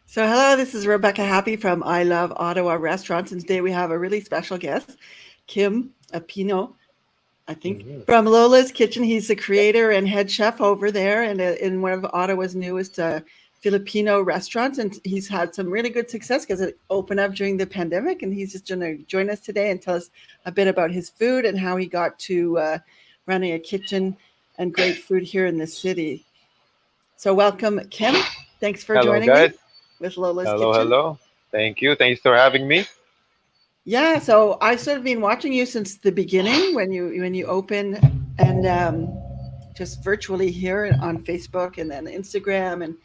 So, hello, this is Rebecca Happy from I Love Ottawa Restaurants. And today we have a really special guest, Kim Epino, I think, Hmm. from Lola's Kitchen. He's the Yep. creator and head chef over there and in one of Ottawa's newest Filipino restaurants. And he's had some really good success because it opened up during the pandemic. And he's just going to join us today and tell us a bit about his food and how he got to running a kitchen and great food here in the city. So, welcome, Kim. Thanks for Hello, joining guys. me with Lola's Hello, Kitchen. hello. Thank you. Thanks for having me. Yeah, so I've sort of been watching you since the beginning when you open and just virtually here on Facebook and then Instagram and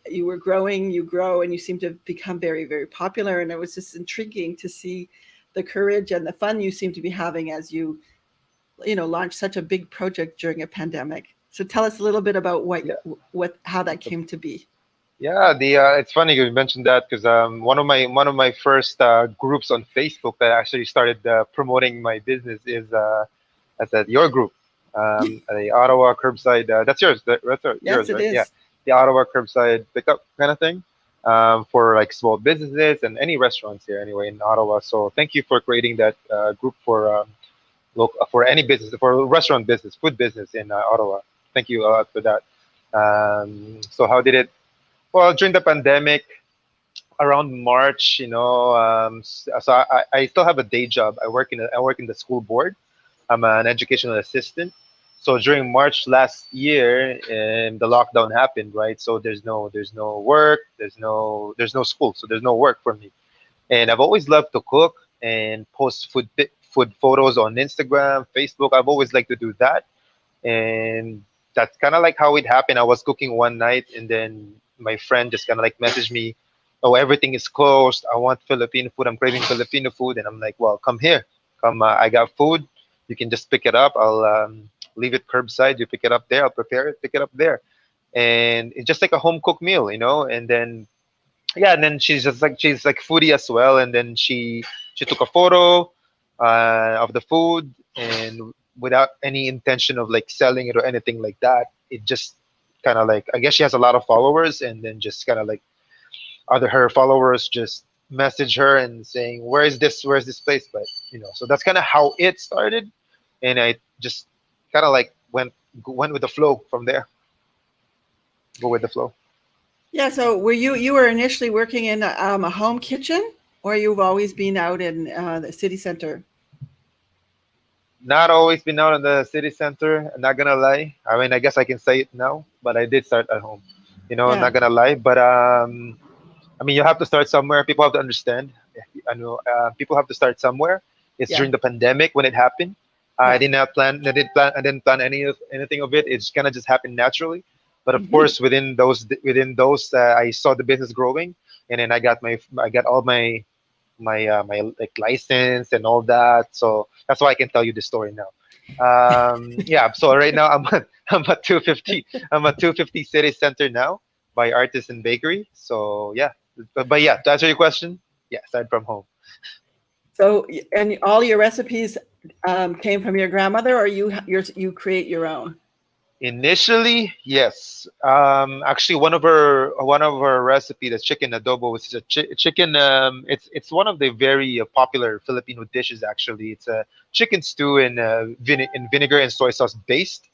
you were growing, you grow, and you seem to have become very, very popular. And it was just intriguing to see the courage and the fun you seem to be having as you launch such a big project during a pandemic. So tell us a little bit about Yeah, what how that came to be. yeah. The It's funny you mentioned that because one of my first groups on Facebook that actually started promoting my business is I said your group, the Ottawa curbside. That's yours. That's Yes, yours, it right? Yeah, is. the Ottawa curbside pickup kind of thing, for like small businesses and any restaurants here anyway in Ottawa. So thank you for creating that group for any business, for restaurant business, food business in Ottawa. Thank you for that. So how did it? Well, during the pandemic, around March, so I still have a day job. I work in the school board. I'm an educational assistant. So during March last year, the lockdown happened, right? So there's no work, there's no school, so there's no work for me. And I've always loved to cook and post food photos on Instagram, Facebook. I've always liked to do that, and that's kind of like how it happened. I was cooking one night, and then my friend just kind of like messaged me, "Oh, everything is closed. I want Filipino food. I'm craving Filipino food." And I'm like, "Well, come here. Come. I got food. You can just pick it up. I'll leave it curbside. You pick it up there. I'll prepare it. Pick it up there." And it's just like a home cooked meal, And then yeah, and then she's like foodie as well, and then she took a photo of the food, and without any intention of like selling it or anything like that, it just kind of like, I guess she has a lot of followers, and then just kind of like other her followers just message her and saying, where's this place, but so that's kind of how it started, and I just kind of like went with the flow from there. Go with the flow. Yeah, so were you were initially working in a home kitchen, or you've always been out in the city center? Not always been out in the city center. I'm not gonna lie. I mean, I guess I can say it now, but I did start at home. I'm Yeah, not gonna lie. But I mean, you have to start somewhere. People have to understand. I know people have to start somewhere. It's yeah, during the pandemic when it happened. I yeah. did not plan. I didn't plan anything of it. It's gonna just happen naturally. But of Hmm. course, within those, I saw the business growing, and then I got all my like license and all that. So that's why I can tell you the story now. Yeah. So right now I'm at 250. I'm at 250 City Center now by Artisan Bakery. So yeah. But yeah, to answer your question, yeah, aside from home. So and all your recipes came from your grandmother, or you create your own? Initially, yes. Actually, one of our recipe, the chicken adobo, which is a chicken. It's one of the very popular Filipino dishes. Actually, it's a chicken stew in vinegar and soy sauce based,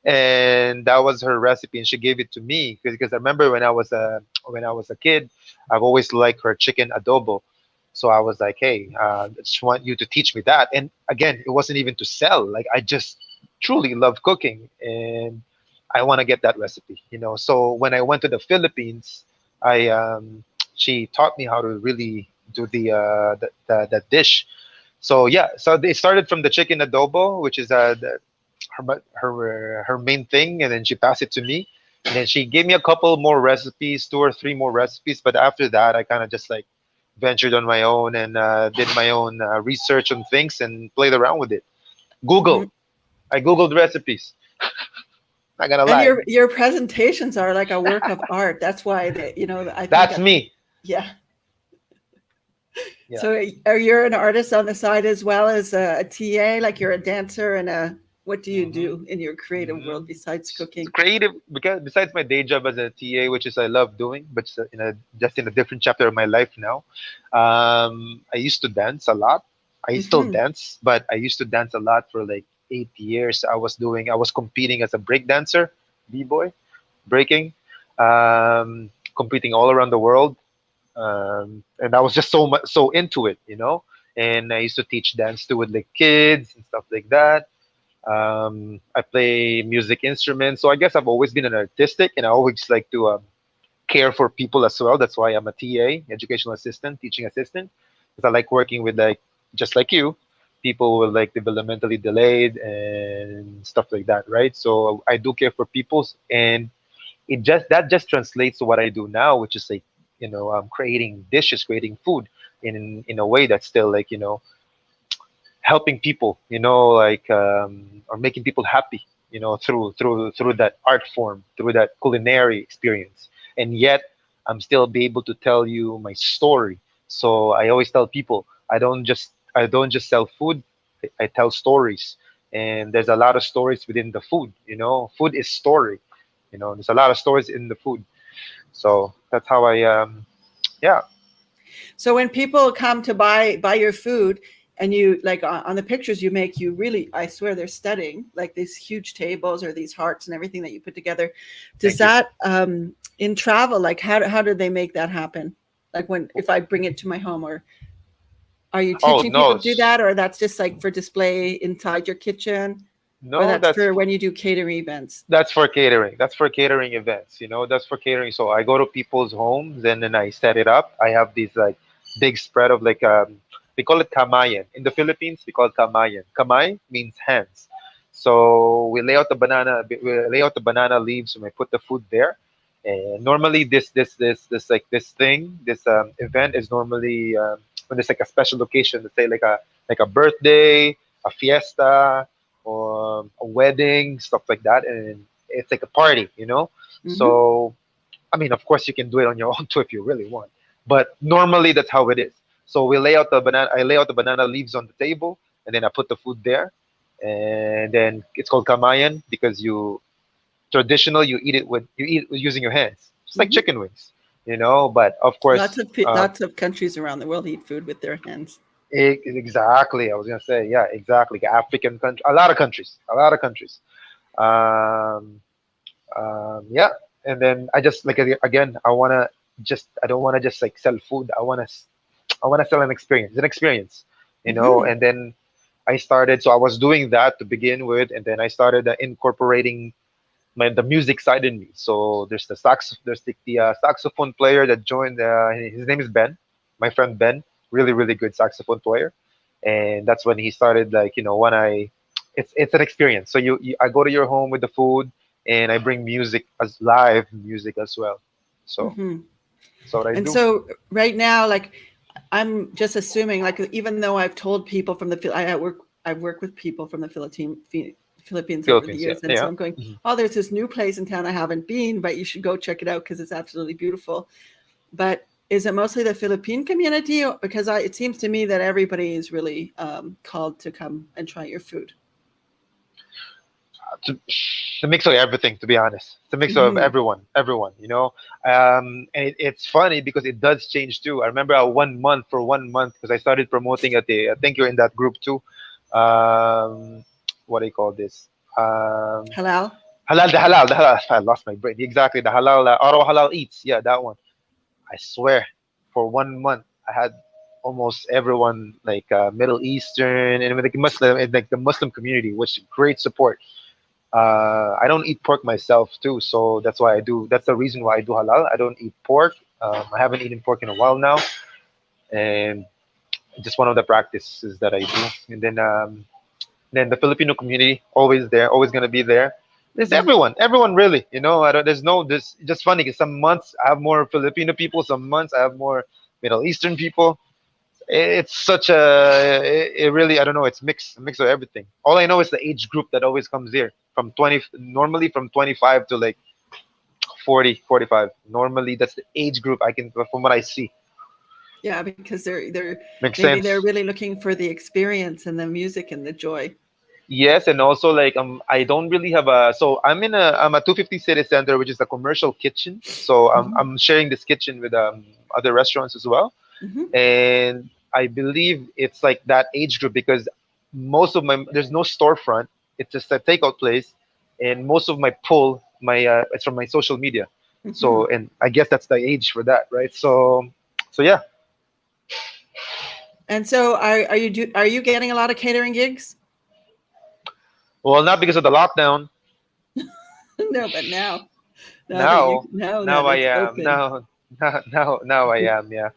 and that was her recipe, and she gave it to me because I remember when I was a kid, I've always liked her chicken adobo. So I was like, hey, I just want you to teach me that. And again, it wasn't even to sell. Like, I just truly love cooking, and I want to get that recipe. So when I went to the Philippines, I she taught me how to really do the dish. So yeah, so they started from the chicken adobo, which is her main thing, and then she passed it to me, and then she gave me a couple more recipes, two or three more recipes. But after that, I kind of just like ventured on my own and did my own research on things and played around with it. Hmm. Google. I googled recipes. Not gonna And lie. your presentations are like a work of art. That's why I think That's that, me. yeah. Yeah. So are you an artist on the side as well as a TA, like you're a dancer and a? What do you Hmm. do in your creative world besides cooking? Creative, because besides my day job as a TA, which is I love doing, but in a just in a different chapter of my life now. I used to dance a lot. I still Hmm. dance, but I used to dance a lot for like 8 years. I was competing as a break dancer, b-boy, breaking, competing all around the world, and I was just so into it, you know. And I used to teach dance too with like kids and stuff like that. I play music instruments, so I guess I've always been an artistic, and I always like to care for people as well. That's why I'm a TA, educational assistant, teaching assistant, because I like working with like just like you, people with like developmentally delayed and stuff like that, right? So I do care for people, and it just that just translates to what I do now, which is like creating dishes, creating food in a way that's still like helping people, like or making people happy, through that art form, through that culinary experience. And yet, I'm still be able to tell you my story. So I always tell people, I don't just sell food, I tell stories. And there's a lot of stories within the food. Food is story. There's a lot of stories in the food. So that's how yeah. So when people come to buy your food, and you like on the pictures you make, you really, I swear, they're studying like these huge tables or these hearts and everything that you put together. Does Thank you. that in travel, like how did they make that happen? Like when if I bring it to my home, or are you Oh teaching people no, to do that, or that's just like for display inside your kitchen, or no, that's that's for when you do catering events? That's for catering. That's for catering events. That's for catering. So I go to people's homes and then I set it up. I have these like big spread of like we call it kamayan. In the Philippines, we call it kamayan. Kamay means hands. So we lay out the banana leaves and we put the food there. And normally this like this thing, this event is normally when there's like a special occasion, let's say like a birthday, a fiesta, or a wedding, stuff like that, and it's like a party. Mm-hmm. So, I mean, of course, you can do it on your own too if you really want, but normally that's how it is. So we lay out the banana. I lay out the banana leaves on the table, and then I put the food there, and then it's called kamayan because you eat it using your hands, just like Mm-hmm. chicken wings. But of course, Lots of countries around the world eat food with their hands. exactly. I was gonna say, yeah, exactly. African country, a lot of countries. Um, yeah, and then I just like again, I don't wanna just like sell food. I wanna sell an experience, Mm-hmm. And then I started. So I was doing that to begin with, and then I started incorporating the music side in me. So there's the saxophone player that joined. His name is Ben, my friend Ben, really really good saxophone player, and that's when he started like when it's an experience. So I go to your home with the food, and I bring music as live music as well. So Mm-hmm. that's what I And do. so right now, like I'm just assuming, like even though I've told people from I've worked with people from the Philippines over the Philippines, yeah, years, and so yeah. I'm going, Mhm. oh, there's this new place in town I haven't been, but you should go check it out because it's absolutely beautiful. But is it mostly the Philippine community? Because it seems to me that everybody is really called to come and try your food. It's a mix of everything, to be honest. It's a mix of Mm-hmm. everyone. And it's funny because it does change too. I remember for 1 month, because I started promoting at I think you're in that group too. Um, what do you call this? Um, Halal. the halal. I lost my brain. Exactly, the halal, Ottawa Halal Eats. Yeah, that one. I swear, for 1 month, I had almost everyone like Middle Eastern and like Muslim, and like the Muslim community, which great support. I don't eat pork myself too, so that's why I do. That's the reason why I do halal. I don't eat pork. I haven't eaten pork in a while now, and just one of the practices that I do. And then the Filipino community always there, always gonna be there. There's Mm-hmm. everyone really. I don't. There's no. This just funny because some months I have more Filipino people, some months I have more Middle Eastern people. It's such it really, I don't know, it's a mix of everything. All I know is the age group that always comes here from 20, normally from 25 to like 40, 45. Normally that's the age group I can, from what I see. Yeah, because they're Makes maybe they're sense. really looking for the experience and the music and the joy. Yes, and also like I don't really have a so I'm a 250 City Center, which is a commercial kitchen. So Hmm. I'm sharing this kitchen with other restaurants as well, Hmm. and I believe it's like that age group because most of my there's no storefront. It's just a takeout place, and most of my pull my it's from my social media. Hmm. So and I guess that's the age for that, right? So yeah. And so, are you getting a lot of catering gigs? Well, not because of the lockdown. No, but Now, now now that I it's am. open. Now I am. Yeah,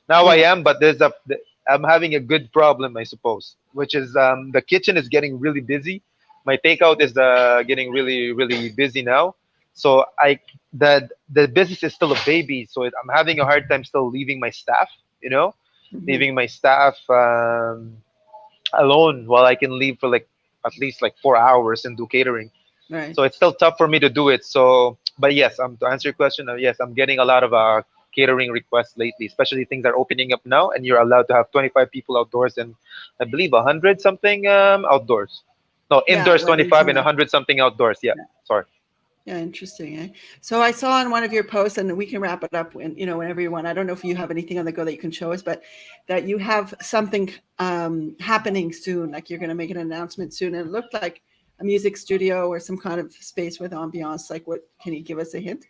now I Yeah. am. But I'm having a good problem, I suppose, which is the kitchen is getting really busy. My takeout is getting really busy now. So the business is still a baby. So I'm having a hard time still leaving my staff. You know, Hmm. leaving my staff alone while I can leave for like at least like 4 hours and do catering. Right. So it's still tough for me to do it. So, but yes, to answer your question, yes, I'm getting a lot of catering requests lately, especially things are opening up now, and you're allowed to have 25 people outdoors and I believe 100 something outdoors. No, Yeah, indoors weddings 25 and and that. 100 something outdoors. Yeah, Yeah. sorry. Yeah, interesting. Eh? So I saw on one of your posts, and we can wrap it up when whenever you want. I don't know if you have anything on the go that you can show us, but that you have something happening soon. Like you're going to make an announcement soon, and it looked like a music studio or some kind of space with ambiance. Like, what can you give us a hint?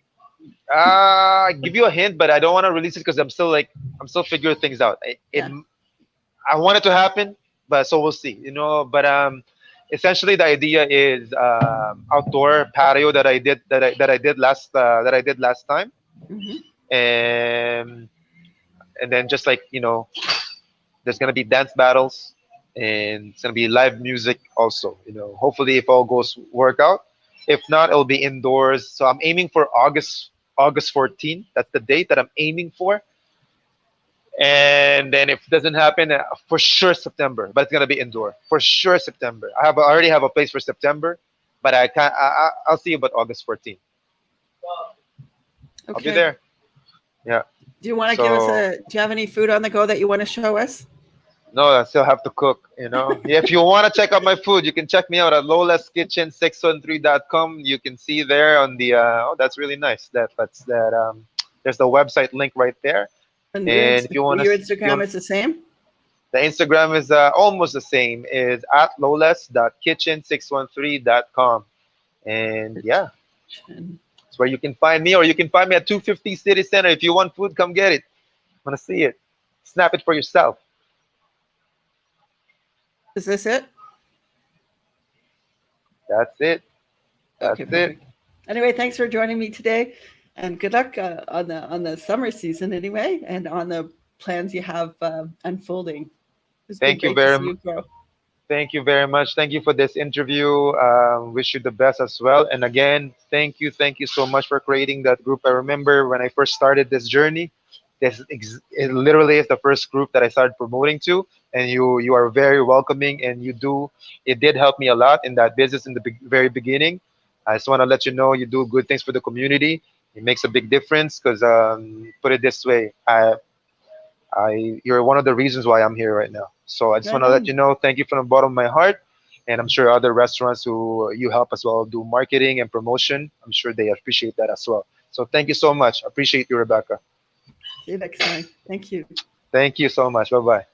Give you a hint, but I don't want to release it because I'm still figuring things out. Yeah. I want it to happen, but so we'll see. But essentially the idea is outdoor patio that I did last time, Hmm. and then just like there's gonna be dance battles and it's gonna be live music also. Hopefully if all goes work out. If not, it'll be indoors. So I'm aiming for August 14th. That's the date that I'm aiming for. And then if it doesn't happen, for sure September, but it's gonna be indoor for sure September. I already have a place for September, but I can't. I'll see you about August 14th. I'll be Okay. there. Yeah. Do you want to give us So a? Do you have any food on the go that you want to show us? no, I still have to cook. If you want to check out my food, you can check me out at lolaskitchen613.com. You can see there on the. Oh, that's really nice. That's that. There's the website link right there. And And if you want to, Your if you Instagram is the same. The Instagram is almost the same. Is at lolas.kitchen613.com. And yeah, it's where you can find me, or you can find me at 250 City Center. If you want food, come get it. Want to see it? Snap it for yourself. Is this it? That's it. Okay, That's it. perfect. Anyway, thanks for joining me today, and good luck on the summer season anyway, and on the plans you have unfolding. It's been Thank you great to very see much. you grow. Thank you very much. Thank you for this interview. Wish you the best as well. And again, thank you so much for creating that group. I remember when I first started this journey, it literally is the first group that I started promoting to, and you are very welcoming, and it did help me a lot in that business in the very beginning. I just want to let you know you do good things for the community. It makes a big difference because put it this way, you're one of the reasons why I'm here right now. So I just want Right to let you on. know, thank you from the bottom of my heart. And I'm sure other restaurants who you help as well do marketing and promotion, I'm sure they appreciate that as well. So thank you so much. Appreciate you, Rebecca. See you next time. Thank you. Thank you so much. Bye bye.